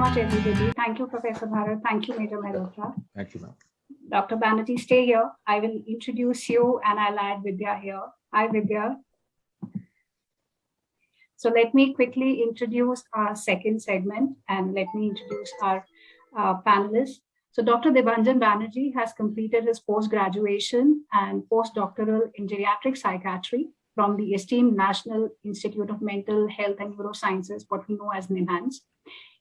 much, everybody. Thank you, Professor Bharat. Thank you, Major Mehrotra. Thank you, ma'am. Dr. Banerjee, stay here. I will introduce you and I'll add Vidya here. Hi, Vidya. So let me quickly introduce our second segment and let me introduce our panelists. So Dr. Devanjin Banerjee has completed his post-graduation and postdoctoral in geriatric psychiatry from the esteemed National Institute of Mental Health and Neurosciences, what we know as NIMHANS.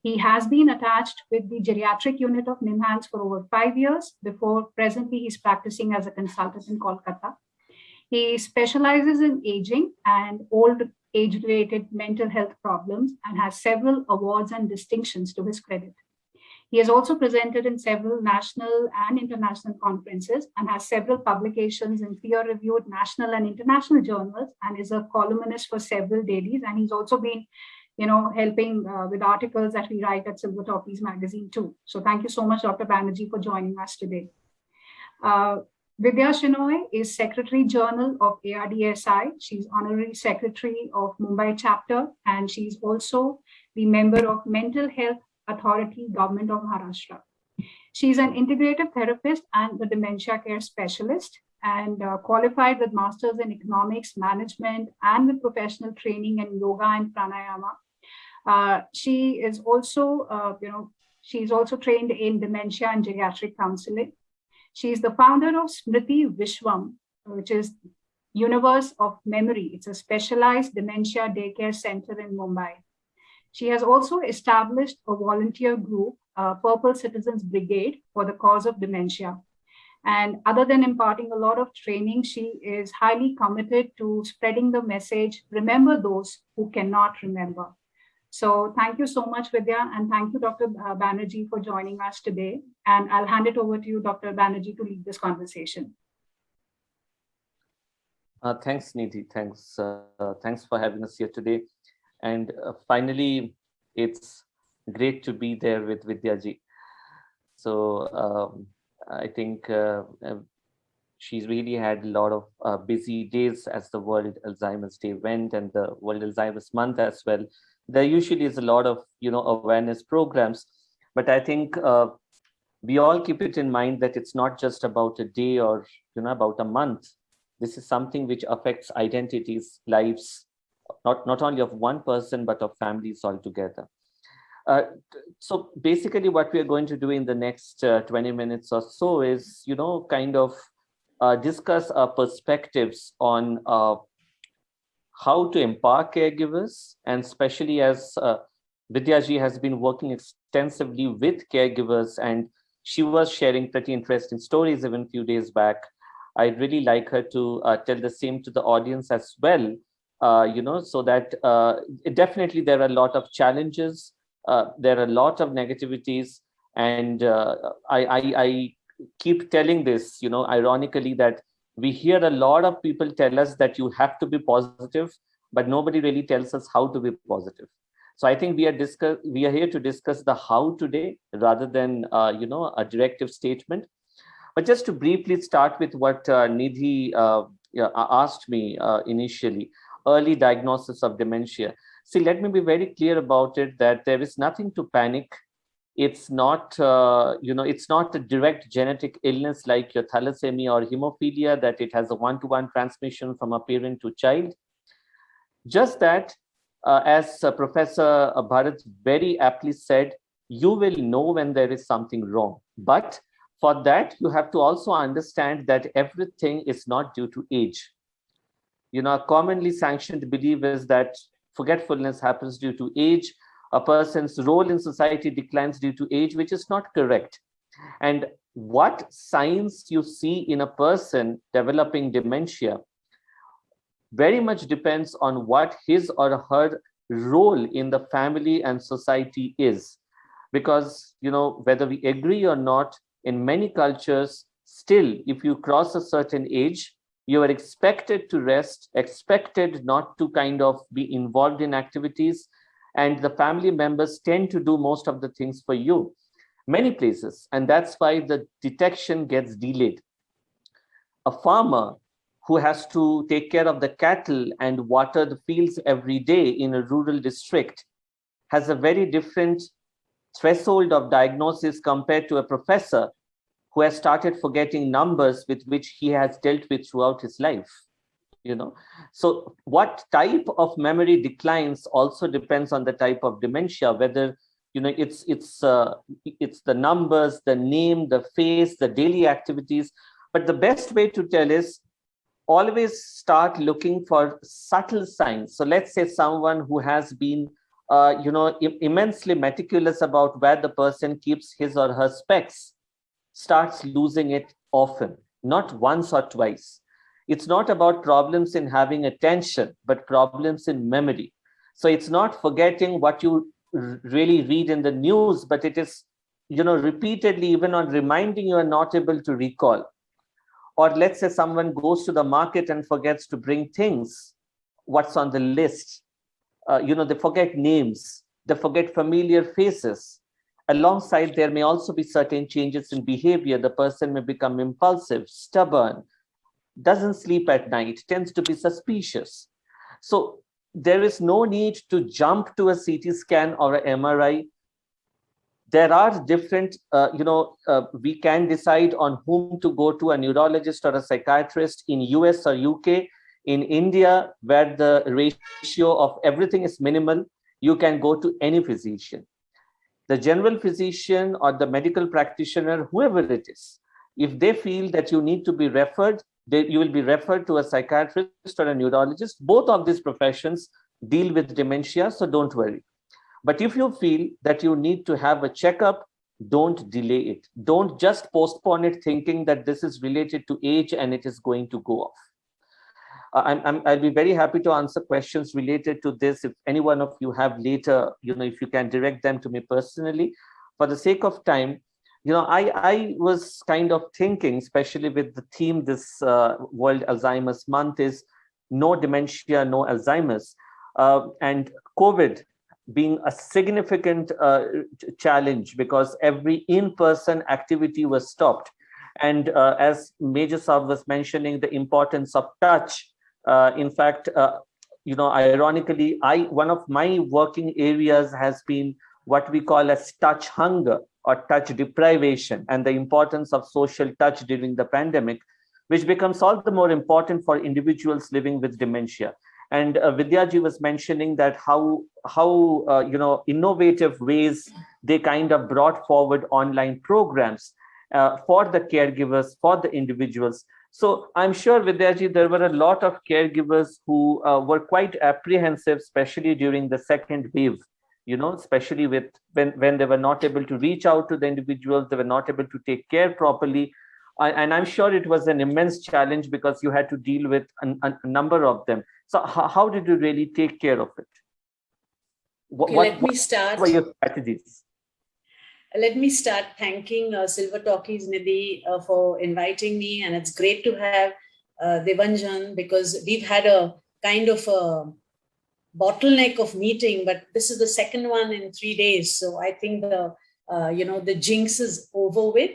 He has been attached with the geriatric unit of NIMHANS for over 5 years. Before presently, he's practicing as a consultant in Kolkata. He specializes in aging and old age-related mental health problems and has several awards and distinctions to his credit. He has also presented in several national and international conferences and has several publications in peer-reviewed national and international journals and is a columnist for several dailies. And he's also been, helping with articles that we write at Silver Talkies magazine too. So thank you so much, Dr. Banerjee, for joining us today. Vidya Shenoy is Secretary General of ARDSI. She's Honorary Secretary of Mumbai Chapter, and she's also the member of Mental Health Authority, Government of Maharashtra. She's an integrative therapist and a dementia care specialist and qualified with masters in economics, management, and with professional training in yoga and pranayama. She is also, she's also trained in dementia and geriatric counseling. She is the founder of Smriti Vishwam, which is Universe of Memory. It's a specialized dementia daycare center in Mumbai. She has also established a volunteer group, Purple Citizens Brigade, for the cause of dementia. And other than imparting a lot of training, she is highly committed to spreading the message, remember those who cannot remember. So thank you so much, Vidya, and thank you, Dr. Banerjee, for joining us today. And I'll hand it over to you, Dr. Banerjee, to lead this conversation. Thanks, Nidhi. Thanks for having us here today. And finally, it's great to be there with Vidyaji. So I think she's really had a lot of busy days as the World Alzheimer's Day went and the World Alzheimer's Month as well. There usually is a lot of awareness programs, but I think we all keep it in mind that it's not just about a day or about a month. This is something which affects identities, lives, not only of one person, but of families altogether. So basically what we are going to do in the next 20 minutes or so is, discuss our perspectives on how to empower caregivers, and especially as Vidyaji has been working extensively with caregivers, and she was sharing pretty interesting stories even a few days back. I'd really like her to tell the same to the audience as well. So that definitely there are a lot of challenges, there are a lot of negativities, and I keep telling this, ironically, that we hear a lot of people tell us that you have to be positive, but nobody really tells us how to be positive. So I think we are here to discuss the how today rather than a directive statement. But just to briefly start with what Nidhi asked me initially. Early diagnosis of dementia. See, let me be very clear about it that there is nothing to panic. It's not, it's not a direct genetic illness like your thalassemia or hemophilia, that it has a one-to-one transmission from a parent to child. Just that, as Professor Bharat very aptly said, you will know when there is something wrong. But for that, you have to also understand that everything is not due to age. A commonly sanctioned belief is that forgetfulness happens due to age. A person's role in society declines due to age, which is not correct. And what signs you see in a person developing dementia very much depends on what his or her role in the family and society is. Because, whether we agree or not, in many cultures, still, if you cross a certain age, you are expected to rest, expected not to be involved in activities, and the family members tend to do most of the things for you, many places, and that's why the detection gets delayed. A farmer who has to take care of the cattle and water the fields every day in a rural district has a very different threshold of diagnosis compared to a professor who has started forgetting numbers with which he has dealt with throughout his life. So what type of memory declines also depends on the type of dementia, whether it's the numbers, the name, the face, the daily activities. But the best way to tell is always start looking for subtle signs. So let's say someone who has been immensely meticulous about where the person keeps his or her specs starts losing it often, not once or twice. It's not about problems in having attention, but problems in memory. So it's not forgetting what you really read in the news, but it is, repeatedly, even on reminding you, are not able to recall. Or let's say someone goes to the market and forgets to bring things, what's on the list. They forget names, they forget familiar faces. Alongside, there may also be certain changes in behavior. The person may become impulsive, stubborn, doesn't sleep at night, tends to be suspicious. So there is no need to jump to a CT scan or an MRI. There are different, we can decide on whom to go to, a neurologist or a psychiatrist in US or UK. In India, where the ratio of everything is minimal, you can go to any physician. The general physician or the medical practitioner, whoever it is, if they feel that you need to be referred, you will be referred to a psychiatrist or a neurologist. Both of these professions deal with dementia, so don't worry. But if you feel that you need to have a checkup, don't delay it. Don't just postpone it thinking that this is related to age and it is going to go off. I'll be very happy to answer questions related to this. If any one of you have later, if you can direct them to me personally. For the sake of time, I was kind of thinking, especially with the theme this World Alzheimer's Month is no dementia, no Alzheimer's. And COVID being a significant challenge because every in-person activity was stopped. And as Major Saab was mentioning, the importance of touch. In fact, ironically, one of my working areas has been what we call as touch hunger or touch deprivation, and the importance of social touch during the pandemic, which becomes all the more important for individuals living with dementia. And Vidyaji was mentioning that how innovative ways they kind of brought forward online programs for the caregivers, for the individuals. So I'm sure, Vidyaji, there were a lot of caregivers who were quite apprehensive, especially during the second wave, especially with when they were not able to reach out to the individuals, they were not able to take care properly. And I'm sure it was an immense challenge because you had to deal with a number of them. So how did you really take care of it? Let me start. What were your strategies? Let me start thanking Silver Talkies Nidhi for inviting me. And it's great to have Devanjin, because we've had a kind of a bottleneck of meeting, but this is the second one in 3 days. So I think the jinx is over with.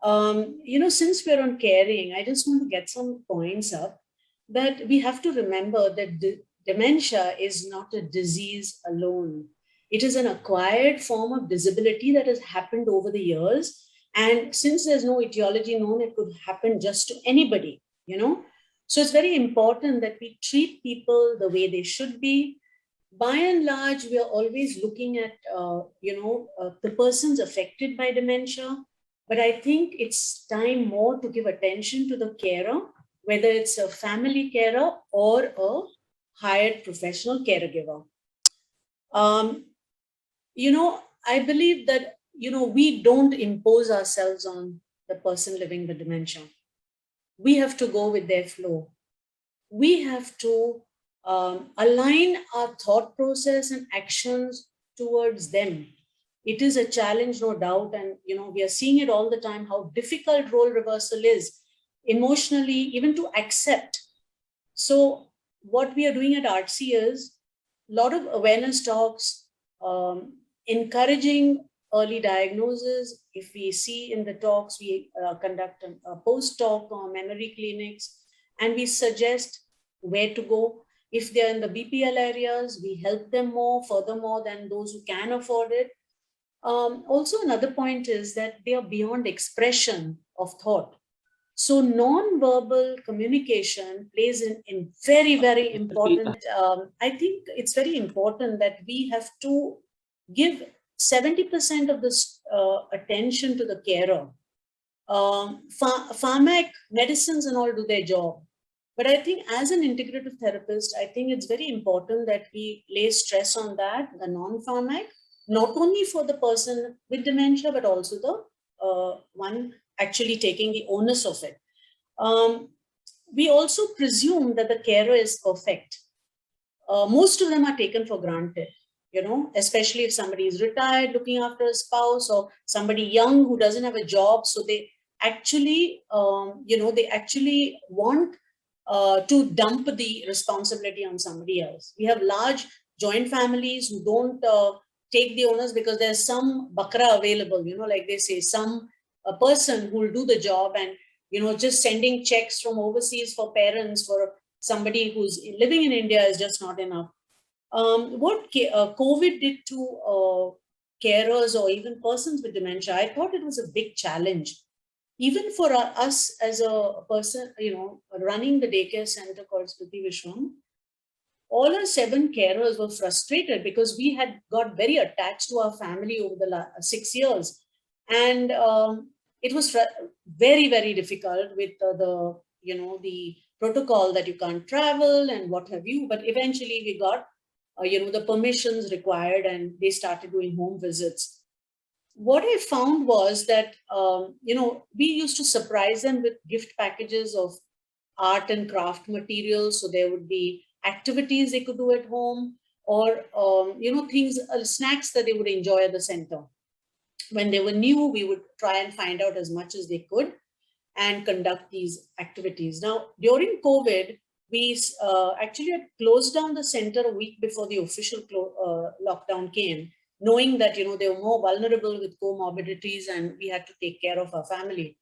Since we're on caring, I just want to get some points up that we have to remember that dementia is not a disease alone. It is an acquired form of disability that has happened over the years. And since there's no etiology known, it could happen just to anybody, So it's very important that we treat people the way they should be. By and large, we are always looking at, the persons affected by dementia. But I think it's time more to give attention to the carer, whether it's a family carer or a hired professional caregiver. I believe that, we don't impose ourselves on the person living with dementia. We have to go with their flow. We have to align our thought process and actions towards them. It is a challenge, no doubt. And, we are seeing it all the time, how difficult role reversal is emotionally, even to accept. So what we are doing at ARDSI is a lot of awareness talks, encouraging early diagnosis. If we see in the talks, we conduct a post-talk memory clinics, and we suggest where to go. If they're in the BPL areas, we help them more, furthermore, than those who can afford it. Also, another point is that they are beyond expression of thought. So non-verbal communication plays in very, very important. I think it's very important that we have to give 70% of this attention to the carer. Pharmac medicines and all do their job. But I think as an integrative therapist, I think it's very important that we lay stress on that, the non-pharmac, not only for the person with dementia, but also the one actually taking the onus of it. We also presume that the carer is perfect. Most of them are taken for granted, especially if somebody is retired looking after a spouse, or somebody young who doesn't have a job. So they actually, they actually want to dump the responsibility on somebody else. We have large joint families who don't take the onus because there's some bakra available, like they say, a person who will do the job, and, just sending checks from overseas for parents for somebody who's living in India is just not enough. What COVID did to carers or even persons with dementia, I thought it was a big challenge. Even for us as a person, running the daycare center called Smriti Vishwam, all our 7 carers were frustrated because we had got very attached to our family over the last 6 years. And it was very, very difficult with the protocol that you can't travel and what have you. But eventually we got, the permissions required, and they started doing home visits. What I found was that, we used to surprise them with gift packages of art and craft materials. So there would be activities they could do at home, or, things, snacks that they would enjoy at the center. When they were new, we would try and find out as much as they could and conduct these activities. Now, during COVID, we actually had closed down the center a week before the official lockdown came, knowing that, they were more vulnerable with comorbidities and we had to take care of our family.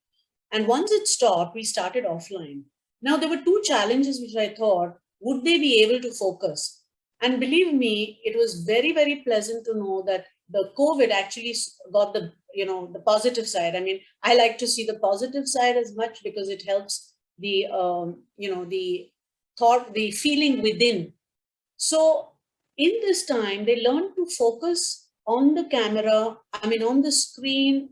And once it stopped, we started offline. Now, there were 2 challenges which I thought, would they be able to focus? And believe me, it was very, very pleasant to know that the COVID actually got the positive side. I mean, I like to see the positive side as much because it helps the, the thought, the feeling within. So in this time, they learned to focus on the camera, on the screen,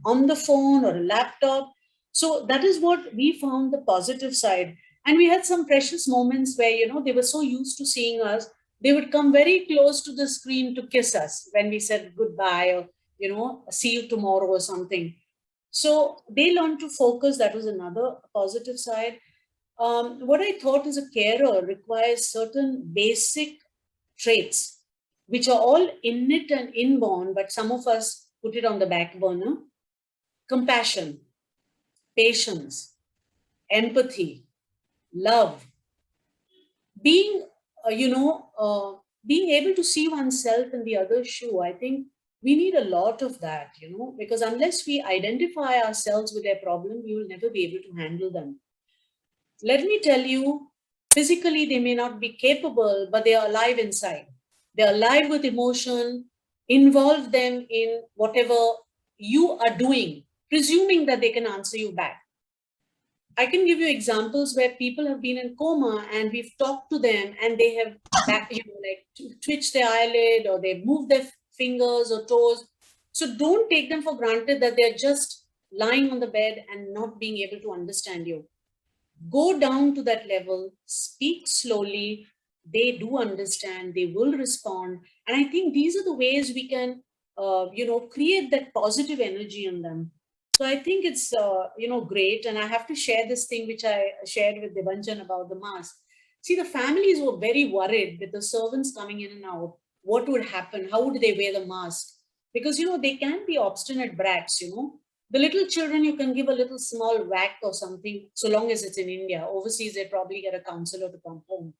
on the phone or a laptop. So that is what we found the positive side. And we had some precious moments where, they were so used to seeing us, they would come very close to the screen to kiss us when we said goodbye or, see you tomorrow or something. So they learned to focus. That was another positive side. What I thought is a carer requires certain basic traits, which are all innate and inborn, but some of us put it on the back burner. Compassion, patience, empathy, love, being able to see oneself in the other's shoe. I think we need a lot of that, because unless we identify ourselves with their problem, we will never be able to handle them. Let me tell you, physically, they may not be capable, but they are alive inside. They're alive with emotion. Involve them in whatever you are doing, presuming that they can answer you back. I can give you examples where people have been in coma and we've talked to them and they have twitched their eyelid or they've moved their fingers or toes. So don't take them for granted that they're just lying on the bed and not being able to understand you. Go down to that level, speak slowly. They do understand, they will respond. And I think these are the ways we can, create that positive energy in them. So I think it's, great. And I have to share this thing, which I shared with Devanjin about the mask. See, the families were very worried with the servants coming in and out. What would happen? How would they wear the mask? Because, they can be obstinate brats, The little children, you can give a little small whack or something, so long as it's in India. Overseas, they probably get a counselor to come home.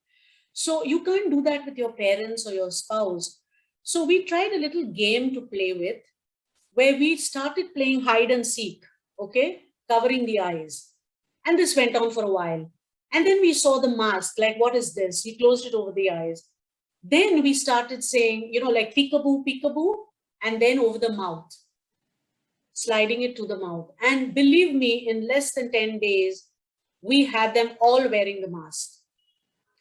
So you can't do that with your parents or your spouse. So we tried a little game to play with, where we started playing hide and seek, covering the eyes. And this went on for a while. And then we saw the mask, like, what is this? We closed it over the eyes. Then we started saying, like peekaboo, peekaboo. and then over the mouth, sliding it to the mouth. And believe me, in less than 10 days, we had them all wearing the mask.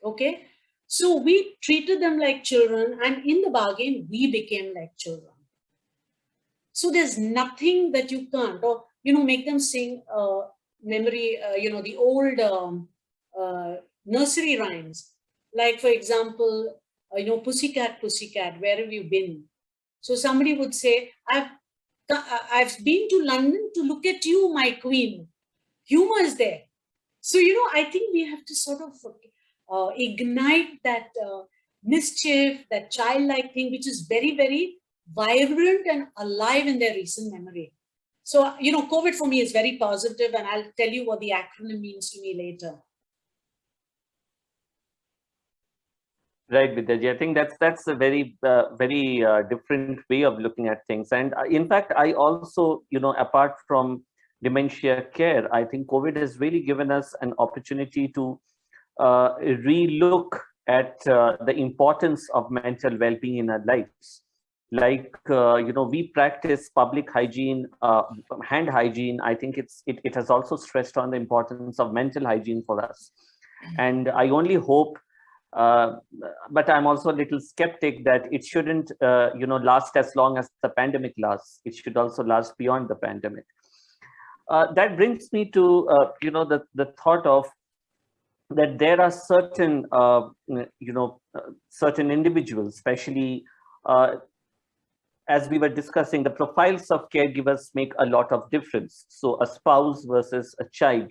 Okay. So we treated them like children, and in the bargain, we became like children. So there's nothing that you can't, or, make them sing memory, the old nursery rhymes. Like, for example, pussycat, pussycat, where have you been? So somebody would say, I've been to London to look at you, my queen. Humor is there. So, I think we have to sort of ignite that mischief, that childlike thing, which is very, very vibrant and alive in their recent memory. So, COVID for me is very positive, and I'll tell you what the acronym means to me later. Right, Vidyaji. I think that's a very different way of looking at things. And in fact, I also, apart from dementia care, I think COVID has really given us an opportunity to relook at the importance of mental well-being in our lives. Like, we practice public hygiene, hand hygiene. I think it has also stressed on the importance of mental hygiene for us. And I only hope, but I'm also a little skeptic that it shouldn't, last as long as the pandemic lasts. It should also last beyond the pandemic. That brings me to, the thought of that there are certain, certain individuals, especially as we were discussing, the profiles of caregivers make a lot of difference. So a spouse versus a child.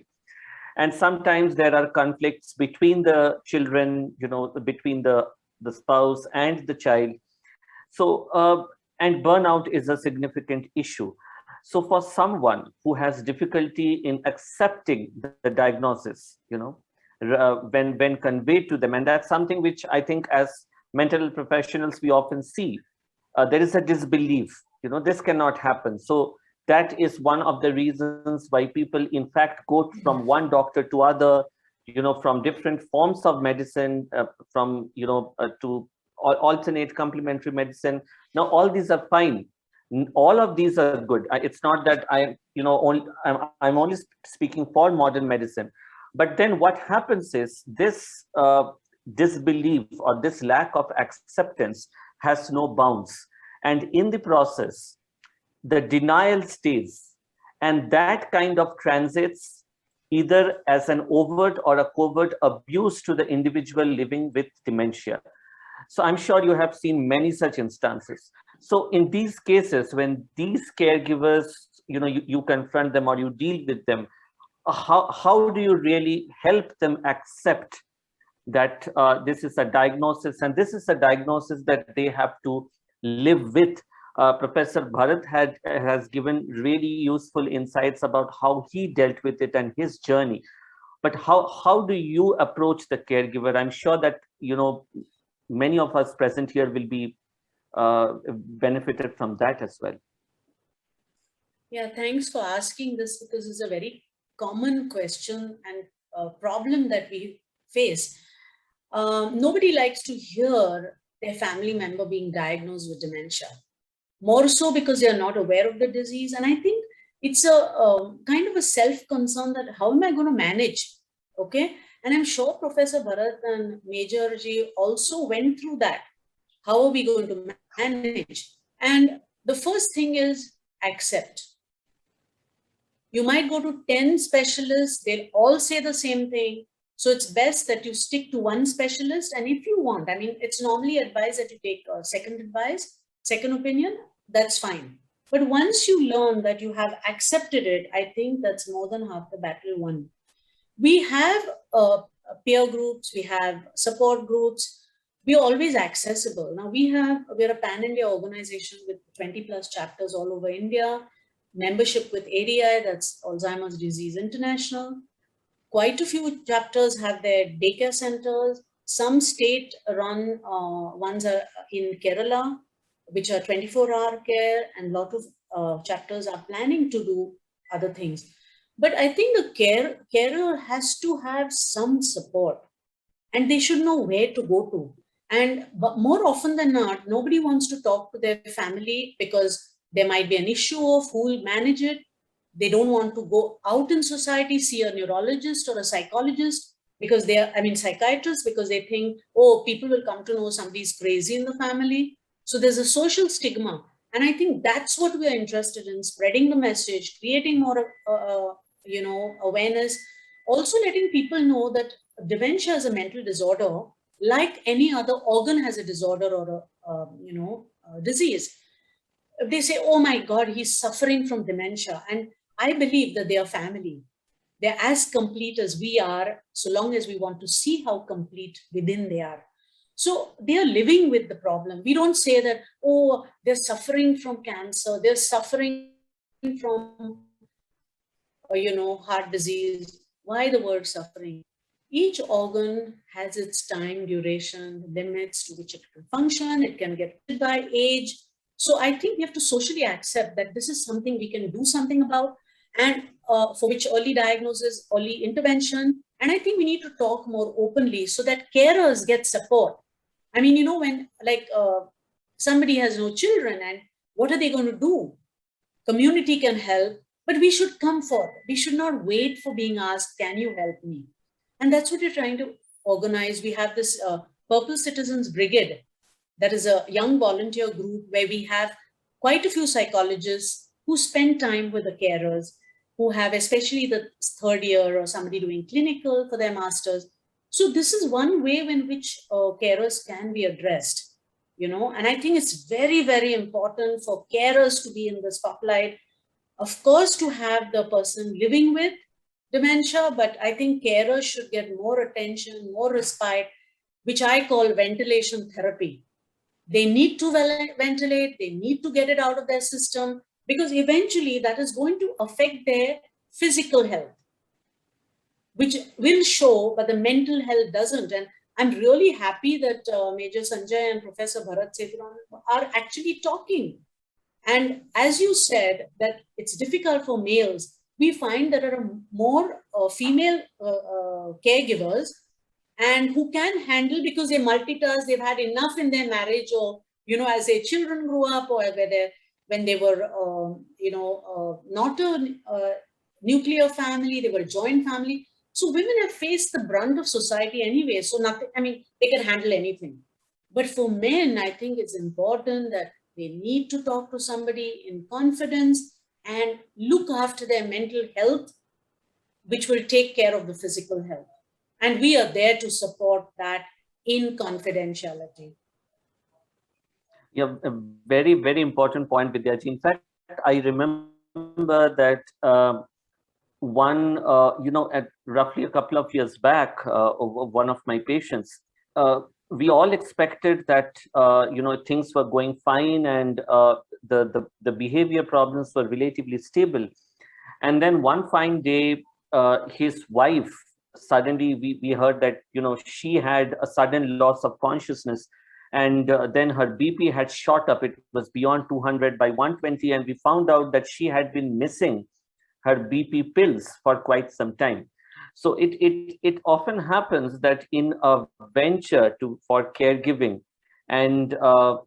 And sometimes there are conflicts between the children, between the spouse and the child. So, and burnout is a significant issue. So for someone who has difficulty in accepting the diagnosis, when conveyed to them, and that's something which I think as mental health professionals, we often see, there is a disbelief, this cannot happen. So that is one of the reasons why people, in fact, go from one doctor to other, from different forms of medicine, to alternate complementary medicine. Now, all these are fine. All of these are good. It's not that I'm only speaking for modern medicine. But then what happens is this disbelief or this lack of acceptance has no bounds. And in the process, the denial stays, and that kind of transits either as an overt or a covert abuse to the individual living with dementia. So I'm sure you have seen many such instances. So in these cases, when these caregivers, you confront them or you deal with them, how do you really help them accept that this is a diagnosis, and this is a diagnosis that they have to live with? Professor Bharat has given really useful insights about how he dealt with it and his journey. But how do you approach the caregiver? I'm sure that many of us present here will be benefited from that as well. Yeah, thanks for asking this, because it's a very common question and problem that we face. Nobody likes to hear their family member being diagnosed with dementia, more so because they are not aware of the disease. And I think it's a kind of a self-concern that how am I going to manage? Okay. And I'm sure Professor Bharat and Majorji also went through that. How are we going to manage? And the first thing is accept. You might go to 10 specialists, they'll all say the same thing. So it's best that you stick to one specialist. And if you want, it's normally advised that you take a second advice, second opinion, that's fine. But once you learn that you have accepted it, I think that's more than half the battle won. We have peer groups, we have support groups. We're always accessible. Now we're a pan-India organization with 20 plus chapters all over India, membership with ADI, that's Alzheimer's Disease International. Quite a few chapters have their daycare centers. Some state-run ones are in Kerala, which are 24-hour care, and a lot of chapters are planning to do other things. But I think the carer has to have some support, and they should know where to go to. But more often than not, nobody wants to talk to their family because there might be an issue of who will manage it. They don't want to go out in society, see a neurologist or a psychologist because they are, I mean, psychiatrists, because they think, oh, people will come to know somebody's crazy in the family. So there's a social stigma. And I think that's what we are interested in, spreading the message, creating more, awareness, also letting people know that dementia is a mental disorder, like any other organ has a disorder or a disease. They say, oh my God, he's suffering from dementia. And I believe that they are family. They're as complete as we are, so long as we want to see how complete within they are. So they are living with the problem. We don't say that, oh, they're suffering from cancer, they're suffering from, heart disease. Why the word suffering? Each organ has its time, duration, limits to which it can function. It can get by age. So I think we have to socially accept that this is something we can do something about, and for which early diagnosis, early intervention. And I think we need to talk more openly so that carers get support. I mean, when somebody has no children, and what are they going to do? Community can help, but we should come forward. We should not wait for being asked, can you help me? And that's what we're trying to organize. We have this Purple Citizens Brigade. That is a young volunteer group where we have quite a few psychologists who spend time with the carers, who have especially the third year or somebody doing clinical for their masters. So this is one way in which carers can be addressed, and I think it's very, very important for carers to be in the spotlight. Of course, to have the person living with dementia, but I think carers should get more attention, more respite, which I call ventilation therapy. They need to ventilate, they need to get it out of their system, because eventually that is going to affect their physical health, which will show, but the mental health doesn't. And I'm really happy that Major Sanjay and Professor Bharat Sethuram are actually talking. And as you said, that it's difficult for males, we find that there are more female caregivers, and who can handle, because they multitask, they've had enough in their marriage, or, as their children grew up, or when they were, not a nuclear family, they were a joint family. So women have faced the brunt of society anyway. So nothing, I mean, they can handle anything. But for men, I think it's important that they need to talk to somebody in confidence and look after their mental health, which will take care of the physical health. And we are there to support that in confidentiality. Yeah, a very, very important point, Vidyaji. In fact, I remember that at roughly a couple of years back, one of my patients, we all expected that, things were going fine, and the behavior problems were relatively stable. And then one fine day, his wife, suddenly we heard that, she had a sudden loss of consciousness, and then her BP had shot up. It was beyond 200 by 120, and we found out that she had been missing her BP pills for quite some time. So it often happens that in a venture for caregiving, and for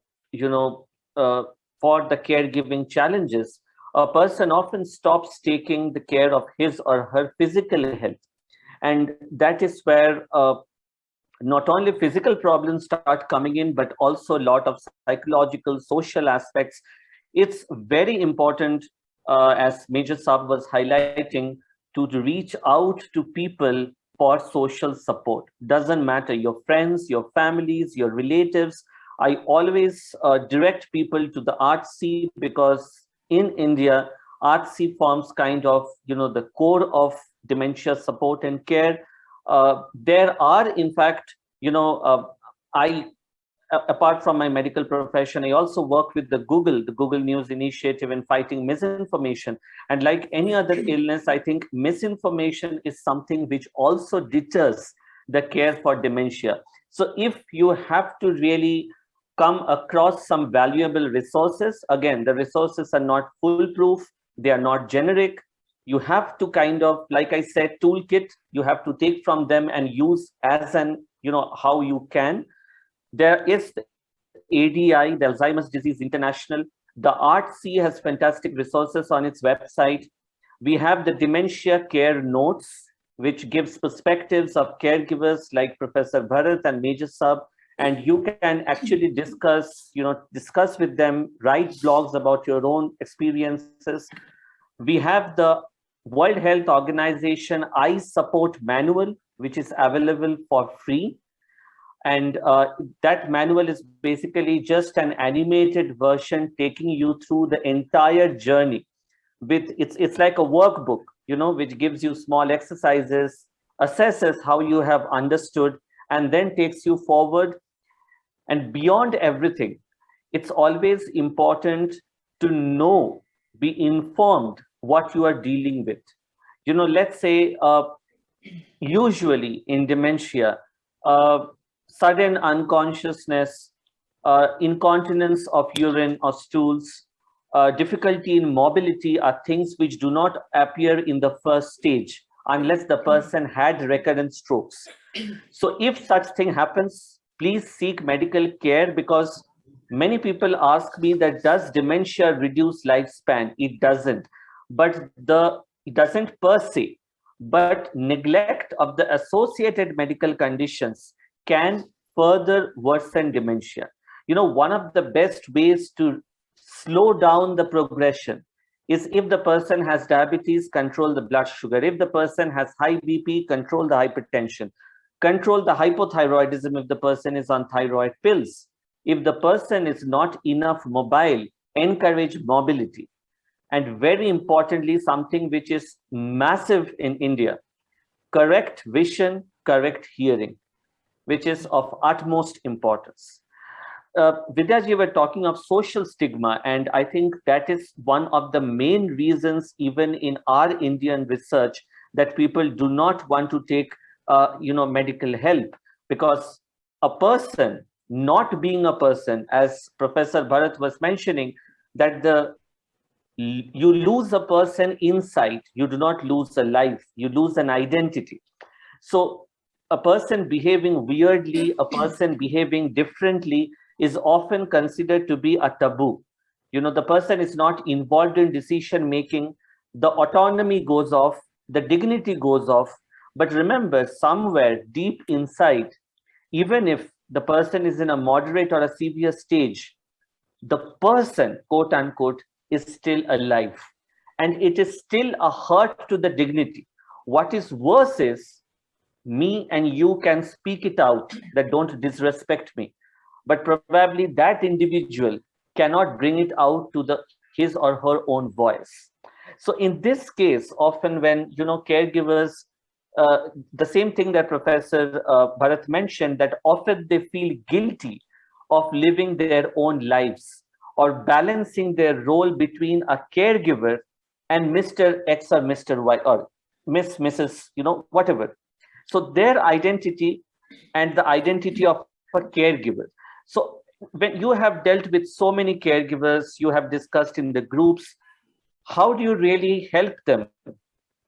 the caregiving challenges, a person often stops taking the care of his or her physical health. And that is where not only physical problems start coming in, but also a lot of psychological, social aspects. It's very important, as Major Saab was highlighting, to reach out to people for social support. Doesn't matter, your friends, your families, your relatives. I always direct people to the ARDSI, because in India, ARDSI forms kind of, the core of dementia support and care. There are, in fact, apart from my medical profession, I also work with the Google News Initiative in fighting misinformation. And like any other illness, I think misinformation is something which also deters the care for dementia. So if you have to really come across some valuable resources, again, the resources are not foolproof, they are not generic. You have to kind of, like I said, toolkit, you have to take from them and use as how you can. There is the ADI, the Alzheimer's Disease International. The ARDSI has fantastic resources on its website. We have the Dementia Care Notes, which gives perspectives of caregivers like Professor Bharat and Major Sab, and you can actually discuss with them, write blogs about your own experiences. We have the World Health Organization I Support Manual, which is available for free. And that manual is basically just an animated version taking you through the entire journey. It's like a workbook, which gives you small exercises, assesses how you have understood, and then takes you forward. And beyond everything, it's always important to know, be informed what you are dealing with. Let's say usually in dementia, sudden unconsciousness, incontinence of urine or stools, difficulty in mobility are things which do not appear in the first stage unless the person had recurrent strokes. So if such thing happens, please seek medical care, because many people ask me that does dementia reduce lifespan? It doesn't, but it doesn't per se, but neglect of the associated medical conditions can further worsen dementia. One of the best ways to slow down the progression is if the person has diabetes, control the blood sugar. If the person has high BP, control the hypertension. Control the hypothyroidism if the person is on thyroid pills. If the person is not enough mobile, encourage mobility. And very importantly, something which is massive in India, correct vision, correct hearing, which is of utmost importance. Vidya ji, were talking of social stigma, and I think that is one of the main reasons, even in our Indian research, that people do not want to take medical help, because a person not being a person, as Professor Bharat was mentioning, that you lose a person inside, you do not lose a life, you lose an identity. So a person behaving weirdly, a person behaving differently is often considered to be a taboo. The person is not involved in decision making, the autonomy goes off, the dignity goes off. But remember, somewhere deep inside, even if the person is in a moderate or a severe stage, the person, quote unquote, is still alive. And it is still a hurt to the dignity. What is worse is, me and you can speak it out that don't disrespect me, but probably that individual cannot bring it out to his or her own voice. So in this case, often when caregivers, the same thing that Professor Bharat mentioned, that often they feel guilty of living their own lives or balancing their role between a caregiver and Mr. X or Mr. Y or Miss, Mrs., whatever. So their identity and the identity of a caregiver. So when you have dealt with so many caregivers, you have discussed in the groups, how do you really help them?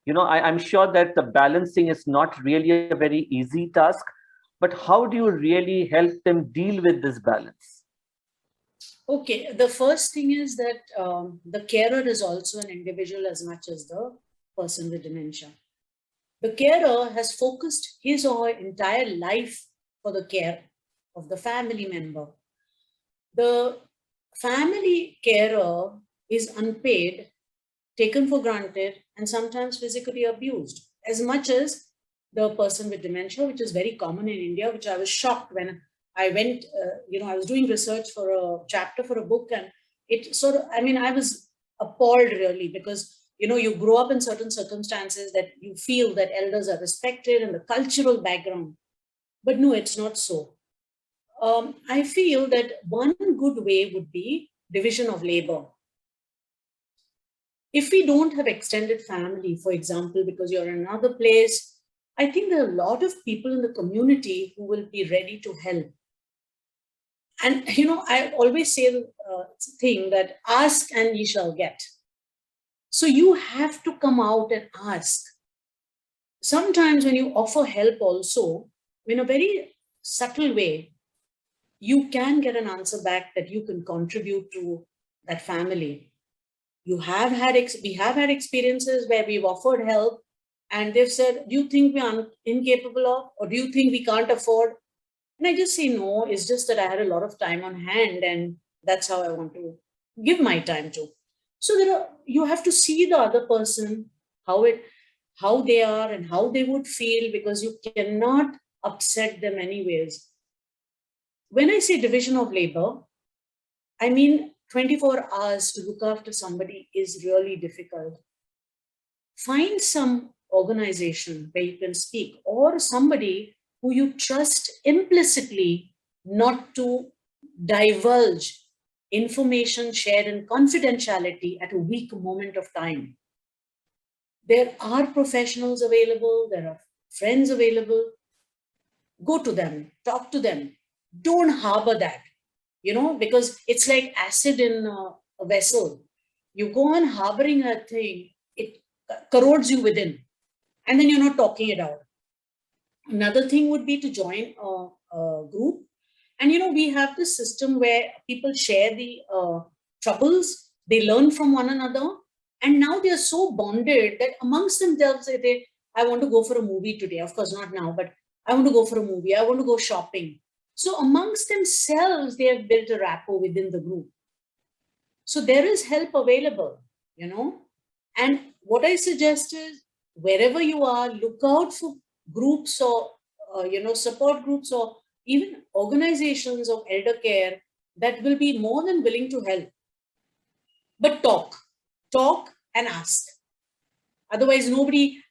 I'm sure that the balancing is not really a very easy task, but how do you really help them deal with this balance? Okay, the first thing is that the carer is also an individual as much as the person with dementia. The carer has focused his or her entire life for the care of the family member. The family carer is unpaid, taken for granted, and sometimes physically abused, as much as the person with dementia, which is very common in India, which I was shocked when I went, I was doing research for a chapter for a book, and it sort of, I was appalled really, because, you grow up in certain circumstances that you feel that elders are respected and the cultural background, but no, it's not so. I feel that one good way would be division of labor. If we don't have extended family, for example, because you're in another place, I think there are a lot of people in the community who will be ready to help. And, I always say the thing that ask and ye shall get. So you have to come out and ask. Sometimes when you offer help also, in a very subtle way, you can get an answer back that you can contribute to that family. We have had experiences where we've offered help and they've said, do you think we're incapable of, or do you think we can't afford? And I just say, no, it's just that I had a lot of time on hand and that's how I want to give my time to. So you have to see the other person, how they are and how they would feel, because you cannot upset them anyways. When I say division of labor, I mean 24 hours to look after somebody is really difficult. Find some organization where you can speak, or somebody who you trust implicitly not to divulge information shared in confidentiality at a weak moment of time. There are professionals available, there are friends available. Go to them, talk to them. Don't harbor that, because it's like acid in a vessel. You go on harboring a thing, it corrodes you within, and then you're not talking it out. Another thing would be to join a group. And, we have this system where people share the troubles, they learn from one another. And now they are so bonded that amongst themselves, I want to go for a movie today. Of course, not now, but I want to go for a movie. I want to go shopping. So amongst themselves, they have built a rapport within the group. So there is help available, And what I suggest is, wherever you are, look out for groups or, support groups or even organizations of elder care that will be more than willing to help. But talk and ask. Otherwise, nobody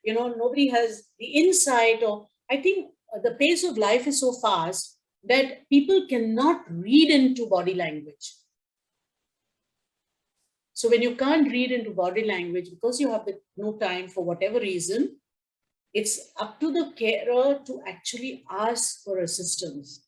has the insight, or I think the pace of life is so fast that people cannot read into body language. So when you can't read into body language because you have no time for whatever reason, it's up to the carer to actually ask for assistance.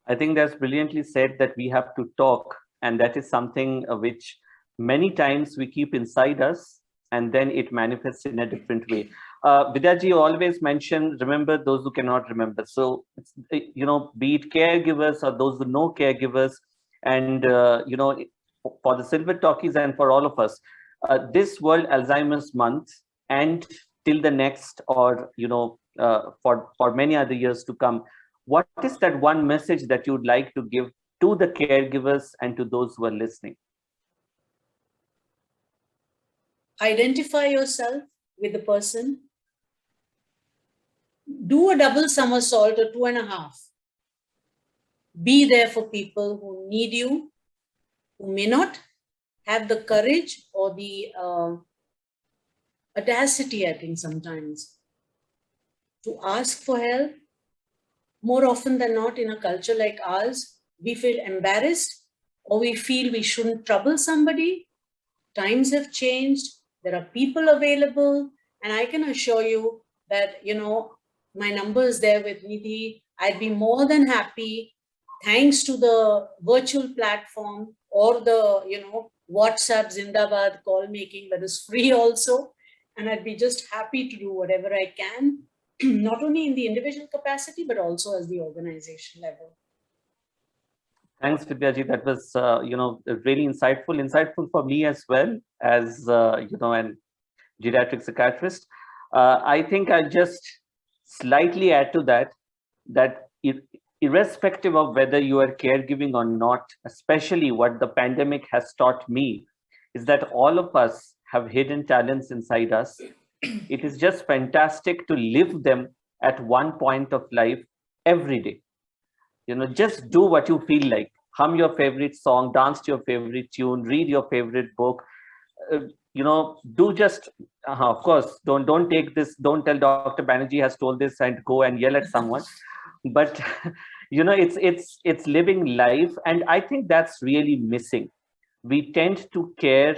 I think that's brilliantly said, that we have to talk, and that is something which many times we keep inside us, and then it manifests in a different way. Vidyaji always mention, remember those who cannot remember. So, be it caregivers or those who know caregivers, and, for the Silver Talkies and for all of us, this World Alzheimer's Month, and till the next, or, for many other years to come, what is that one message that you would like to give to the caregivers and to those who are listening? Identify yourself with the person. Do a double somersault or 2.5. Be there for people who need you, who may not have the courage or the audacity, I think, sometimes, to ask for help. More often than not, in a culture like ours, we feel embarrassed, or we feel we shouldn't trouble somebody. Times have changed. There are people available. And I can assure you that, my number is there with Nidhi. I'd be more than happy, thanks to the virtual platform or the, WhatsApp Zindabad call making that is free also. And I'd be just happy to do whatever I can, not only in the individual capacity, but also as the organization level. Thanks, Vidyaji. That was, really insightful for me as well, as, an geriatric psychiatrist. I think I'll just slightly add to that irrespective of whether you are caregiving or not, especially what the pandemic has taught me is that all of us have hidden talents inside us. It is just fantastic to live them at one point of life every day. Just do what you feel like. Hum your favorite song, dance to your favorite tune, read your favorite book. Do just, of course, don't take this, don't tell Dr. Banerjee has told this and go and yell at someone. But, it's living life. And I think that's really missing. We tend to care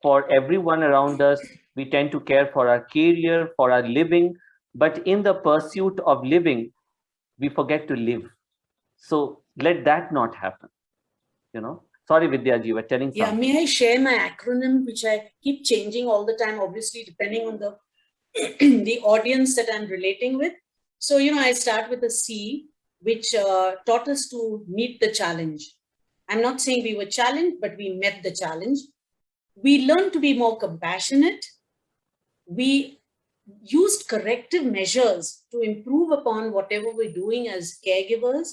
for everyone around us. We tend to care for our career, for our living. But in the pursuit of living, we forget to live. So let that not happen. Sorry, Vidyaji, you were telling something. Yeah, may I share my acronym, which I keep changing all the time, obviously, depending on the, the audience that I'm relating with. So, I start with a C, which taught us to meet the challenge. I'm not saying we were challenged, but we met the challenge. We learned to be more compassionate. We used corrective measures to improve upon whatever we're doing as caregivers.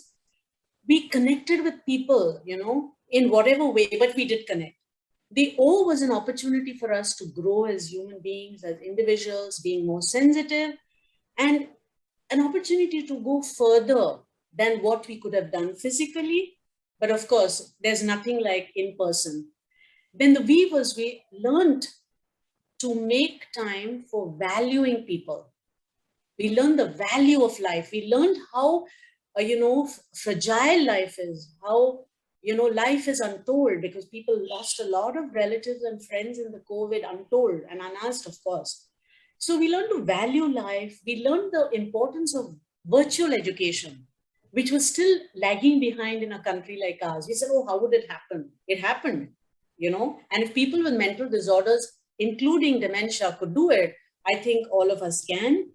We connected with people, in whatever way, but we did connect. The O was an opportunity for us to grow as human beings, as individuals, being more sensitive, and an opportunity to go further than what we could have done physically. But of course, there's nothing like in person. Then the V was we learned to make time for valuing people. We learned the value of life. We learned how, fragile life is, how, life is untold, because people lost a lot of relatives and friends in the COVID, untold and unasked, of course. So we learned to value life. We learned the importance of virtual education, which was still lagging behind in a country like ours. We said, oh, how would it happen? It happened, and if people with mental disorders, including dementia, could do it, I think all of us can.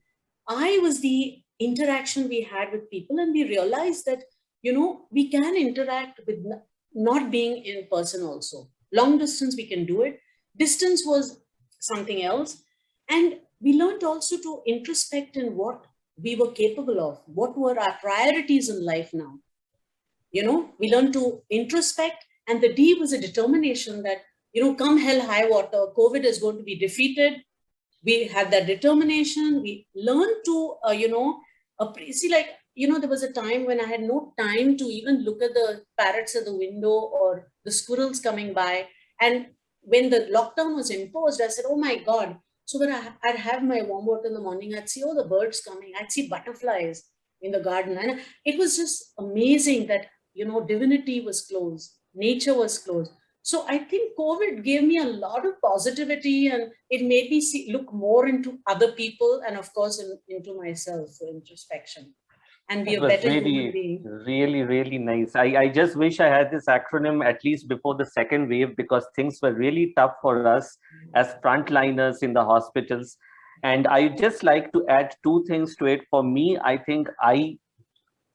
I was the interaction we had with people, and we realized that, we can interact with not being in person also. Long distance, we can do it. Distance was something else. And we learned also to introspect in what we were capable of. What were our priorities in life now? We learned to introspect, and the D was a determination that, come hell, high water, COVID is going to be defeated. We had that determination. We learned to, appreciate, there was a time when I had no time to even look at the parrots at the window or the squirrels coming by. And when the lockdown was imposed, I said, oh my God. So when I'd have my warm water in the morning, I'd see all the birds coming. I'd see butterflies in the garden. And it was just amazing that, divinity was closed. Nature was closed. So I think COVID gave me a lot of positivity, and it made me look more into other people and, of course, into myself for introspection and be a better human being. Really, really nice. I just wish I had this acronym at least before the second wave, because things were really tough for us as frontliners in the hospitals. And I just like to add two things to it. For me, I think I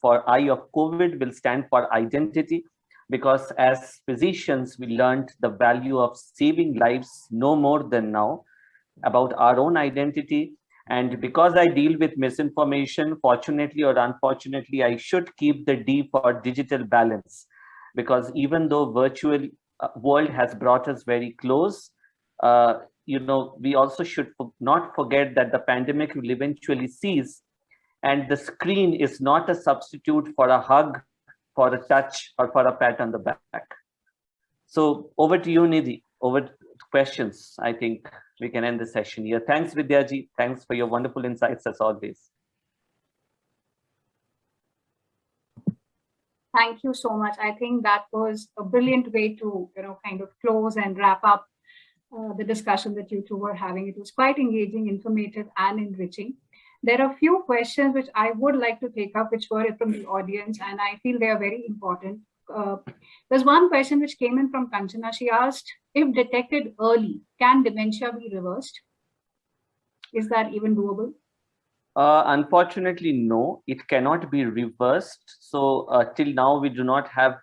of COVID will stand for identity, because as physicians, we learned the value of saving lives no more than now, about our own identity. And because I deal with misinformation, fortunately or unfortunately, I should keep the D for digital balance, because even though virtual world has brought us very close, we also should not forget that the pandemic will eventually cease, and the screen is not a substitute for a hug, for a touch, or for a pat on the back. So over to you, Nidhi. Over to questions. I think we can end the session here. Thanks, Vidyaji. Thanks for your wonderful insights as always. Thank you so much. I think that was a brilliant way to, kind of close and wrap up the discussion that you two were having. It was quite engaging, informative, and enriching. There are a few questions which I would like to take up, which were from the audience, and I feel they are very important. There's one question which came in from Kanchana. She asked, if detected early, can dementia be reversed? Is that even doable? Unfortunately, no, it cannot be reversed. So till now, we do not have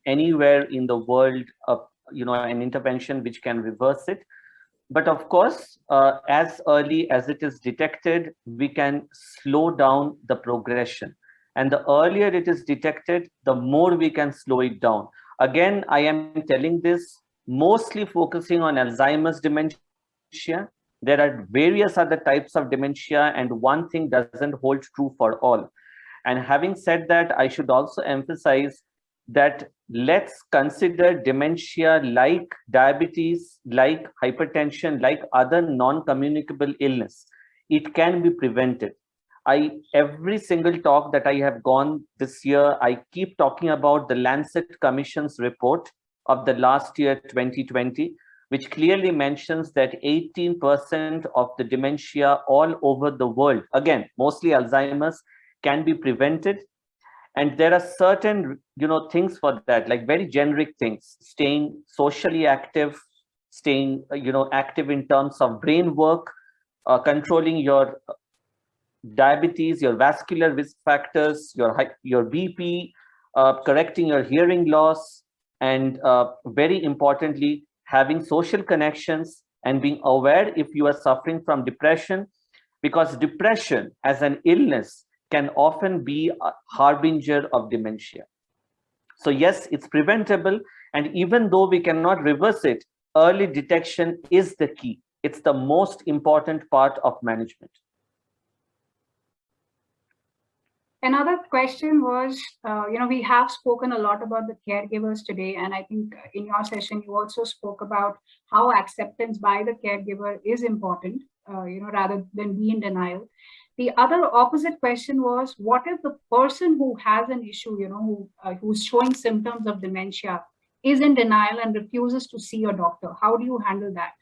anywhere in the world, an intervention which can reverse it. But of course, as early as it is detected, we can slow down the progression. And the earlier it is detected, the more we can slow it down. Again, I am telling this mostly focusing on Alzheimer's dementia. There are various other types of dementia, and one thing doesn't hold true for all. And having said that, I should also emphasize that let's consider dementia like diabetes, like hypertension, like other non-communicable illness. It can be prevented. Every single talk that I have gone this year, I keep talking about the Lancet Commission's report of the last year, 2020, which clearly mentions that 18% of the dementia all over the world, again, mostly Alzheimer's, can be prevented. And there are certain, things for that, like very generic things: staying socially active, staying, active in terms of brain work, controlling your diabetes, your vascular risk factors, your BP, correcting your hearing loss, and very importantly, having social connections and being aware if you are suffering from depression, because depression as an illness can often be a harbinger of dementia. So yes, it's preventable. And even though we cannot reverse it, early detection is the key. It's the most important part of management. Another question was, we have spoken a lot about the caregivers today, and I think in your session, you also spoke about how acceptance by the caregiver is important, rather than be in denial. The other opposite question was, what if the person who has an issue, who's showing symptoms of dementia, is in denial and refuses to see a doctor? How do you handle that?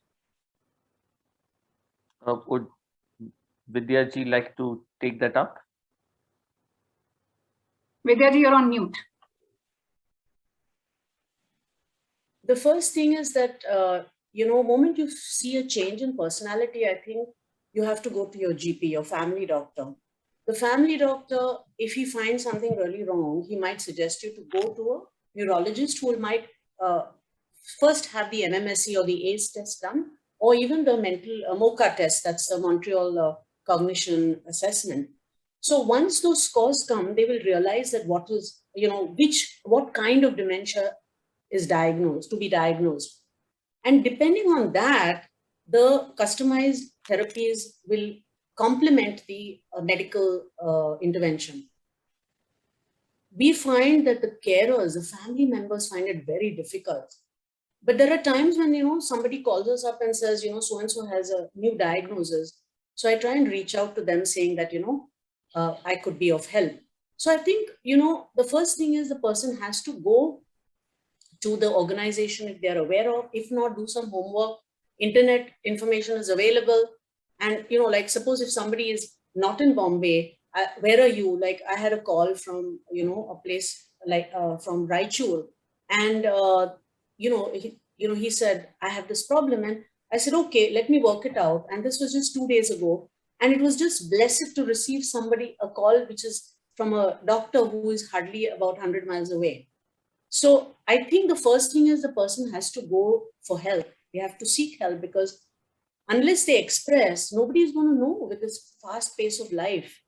Would Vidyaji like to take that up? Vidyaji, you're on mute. The first thing is that, moment you see a change in personality, I think you have to go to your GP, your family doctor. The family doctor, if he finds something really wrong, he might suggest you to go to a neurologist who might first have the MMSE or the ACE test done, or even the mental MOCA test, that's the Montreal Cognition Assessment. So once those scores come, they will realize that what kind of dementia is to be diagnosed. And depending on that, the customized therapies will complement the medical intervention. We find that the carers, the family members find it very difficult. But there are times when, somebody calls us up and says, so-and-so has a new diagnosis. So I try and reach out to them saying that, I could be of help. So I think, the first thing is the person has to go to the organization if they're aware of. If not, do some homework. Internet information is available. And, suppose if somebody is not in Bombay, where are you? Like, I had a call from, a place like from Raichur. And, he said, I have this problem. And I said, okay, let me work it out. And this was just 2 days ago. And it was just blessed to receive a call, which is from a doctor who is hardly about 100 miles away. So I think the first thing is the person has to go for help. They have to seek help, because unless they express, nobody is going to know with this fast pace of life.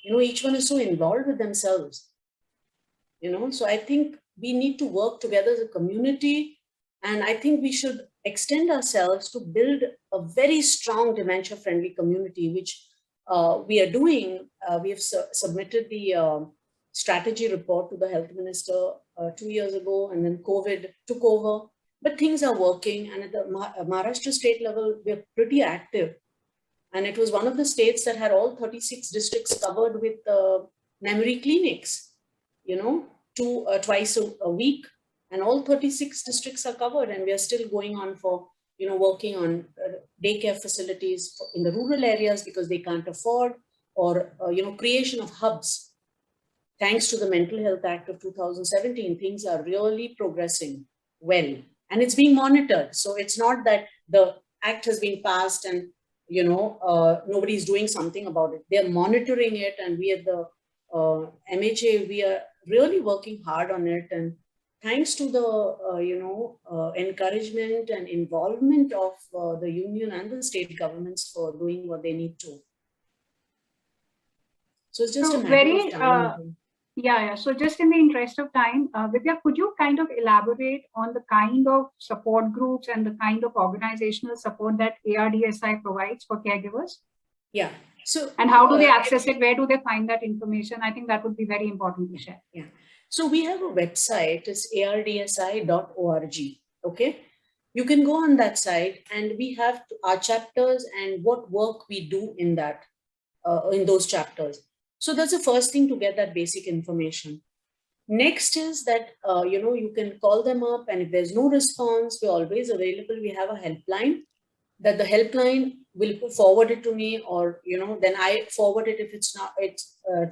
Each one is so involved with themselves. So I think we need to work together as a community. And I think we should extend ourselves to build a very strong dementia-friendly community, which we are doing. We have submitted the strategy report to the health minister 2 years ago, and then COVID took over. But things are working. And at the Maharashtra state level, we're pretty active. And it was one of the states that had all 36 districts covered with memory clinics, twice a week. And all 36 districts are covered, and we are still going on for, working on daycare facilities in the rural areas because they can't afford, or, creation of hubs. Thanks to the Mental Health Act of 2017, things are really progressing well, and it's being monitored. So it's not that the act has been passed and, nobody's doing something about it. They're monitoring it, and we at the MHA, we are really working hard on it. And thanks to the, encouragement and involvement of the union and the state governments for doing what they need to. So it's just a matter of time. Yeah. So just in the interest of time, Vidya, could you kind of elaborate on the kind of support groups and the kind of organizational support that ARDSI provides for caregivers? Yeah. So, and how do they access it? Where do they find that information? I think that would be very important to share. Yeah. So we have a website, it's ardsi.org. Okay. You can go on that site, and we have our chapters and what work we do in that, in those chapters. So that's the first thing, to get that basic information. Next is that, you can call them up, and if there's no response, we're always available. We have a helpline that the helpline will forward it to me, or, then I forward it if it's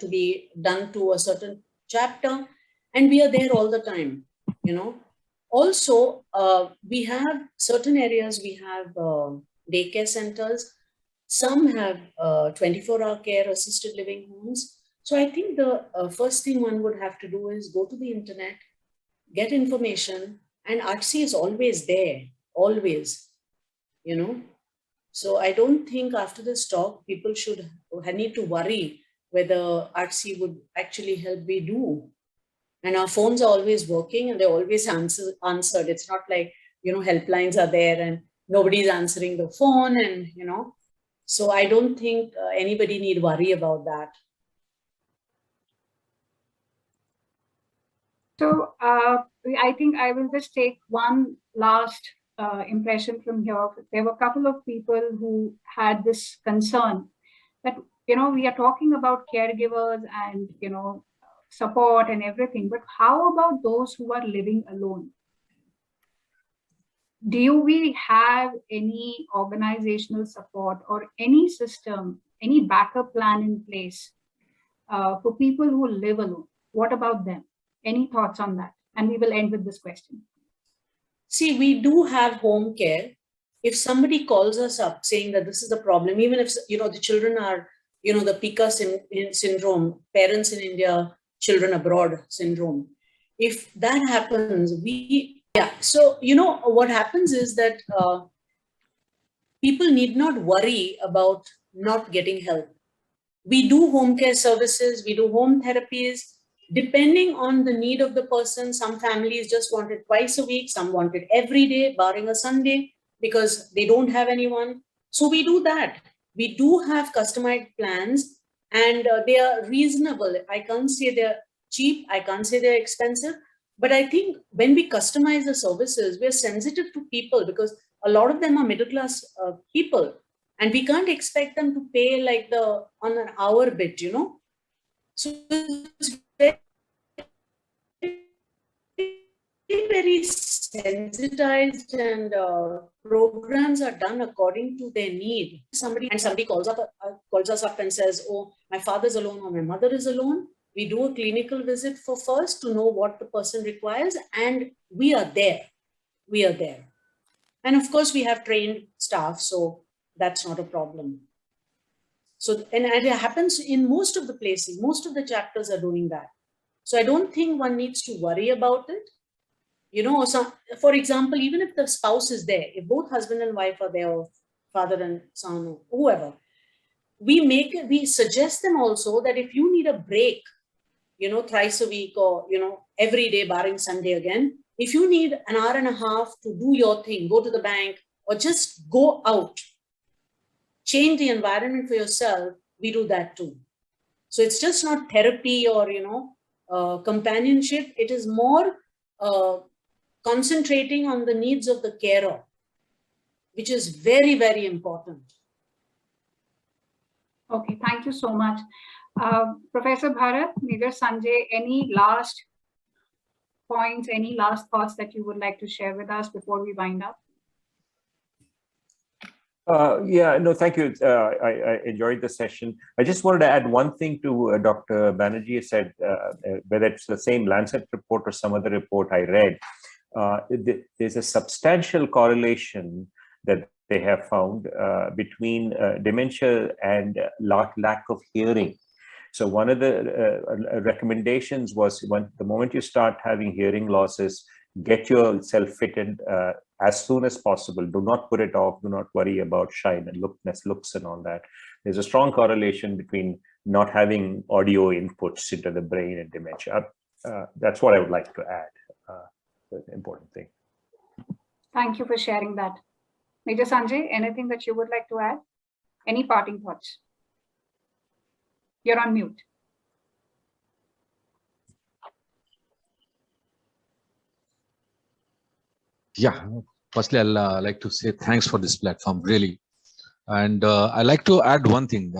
to be done to a certain chapter, and we are there all the time, Also, we have certain areas, we have daycare centers. Some have 24-hour care assisted living homes. So I think the first thing one would have to do is go to the internet, get information, and ARDSI is always there, always, you know. So I don't think after this talk, people should need to worry whether ARDSI would actually help. We do. And our phones are always working and they're always answered. It's not like, helplines are there and nobody's answering the phone and, so I don't think anybody need worry about that. So I think I will just take one last impression from here. There were a couple of people who had this concern that, we are talking about caregivers and, support and everything, but how about those who are living alone? Do we have any organizational support or any system, any backup plan in place for people who live alone? What about them? Any thoughts on that? And we will end with this question. See, we do have home care. If somebody calls us up saying that this is the problem, even if, the children are, the Pika syndrome, parents in India, children abroad syndrome. If that happens, so, what happens is that people need not worry about not getting help. We do home care services, we do home therapies, depending on the need of the person. Some families just want it twice a week, some want it every day, barring a Sunday, because they don't have anyone. So we do that. We do have customized plans and they are reasonable. I can't say they're cheap, I can't say they're expensive, but I think when we customize the services, we're sensitive to people because a lot of them are middle-class people and we can't expect them to pay like on an hour bit, So it's very sensitized and programs are done according to their need. Somebody calls us up and says, oh, my father's alone or my mother is alone. We do a clinical visit for first to know what the person requires and we are there. We are there. And of course we have trained staff, so that's not a problem. So, and it happens in most of the places, most of the chapters are doing that. So I don't think one needs to worry about it. For example, even if the spouse is there, if both husband and wife are there, or father and son, or whoever, we suggest them also that if you need a break, thrice a week or, every day barring Sunday again, if you need an hour and a half to do your thing, go to the bank or just go out, change the environment for yourself, we do that too. So it's just not therapy or, companionship. It is more concentrating on the needs of the carer, which is very, very important. Okay, thank you so much. Professor Bharat, Major Sanjay, any last points, any last thoughts that you would like to share with us before we wind up? Thank you. I enjoyed the session. I just wanted to add one thing to Dr. Banerjee said, whether it's the same Lancet report or some other report I read. There's a substantial correlation that they have found between dementia and lack of hearing. So one of the recommendations was the moment you start having hearing losses, get yourself fitted as soon as possible. Do not put it off. Do not worry about shine and looks and all that. There's a strong correlation between not having audio inputs into the brain and dementia. That's what I would like to add. The important thing. Thank you for sharing that. Major Sanjay, anything that you would like to add? Any parting thoughts? You're on mute. Yeah, firstly, I'll like to say thanks for this platform, really. And I like to add one thing.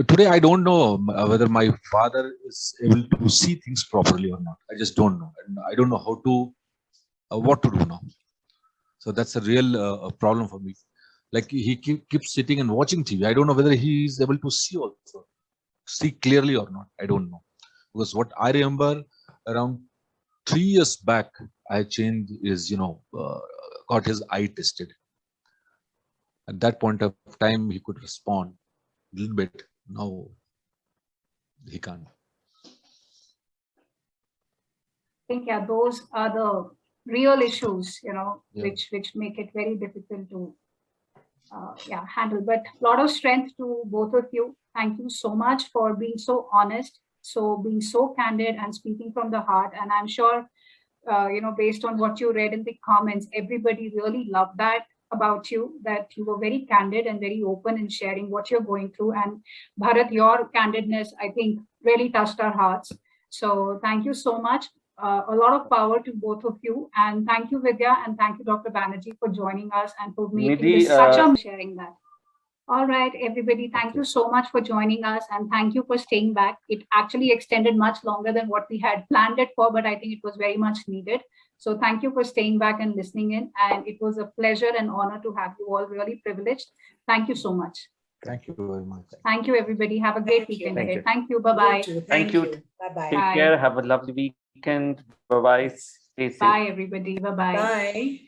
Today, I don't know whether my father is able to see things properly or not. I just don't know. And I don't know how to, what to do now. So that's a real problem for me. Like he keeps sitting and watching TV. I don't know whether he is able to see also, see clearly or not. I don't know. Because what I remember around 3 years back, I changed his, got his eye tested. At that point of time, he could respond a little bit. Now he can't. I think, yeah, those are the real issues, Yeah. which make it very difficult to handle. But a lot of strength to both of you. Thank you so much for being so honest, being so candid and speaking from the heart. And I'm sure, based on what you read in the comments, everybody really loved that about you, that you were very candid and very open in sharing what you're going through. And Bharat, your candidness, I think, really touched our hearts. So thank you so much. A lot of power to both of you, and thank you, Vidya, and thank you, Dr. Banerjee, for joining us and for making this such a sharing that. All right, everybody, thank you so much for joining us, and thank you for staying back. It actually extended much longer than what we had planned it for, but I think it was very much needed. So thank you for staying back and listening in, and it was a pleasure and honor to have you all, really privileged. Thank you so much. Thank you very much. Thank you, everybody. Have a great weekend ahead. Thank you. Bye-bye. Thank you. Bye-bye. Take care. Have a lovely weekend. Bye-bye. Stay safe. Bye, everybody. Bye-bye. Bye.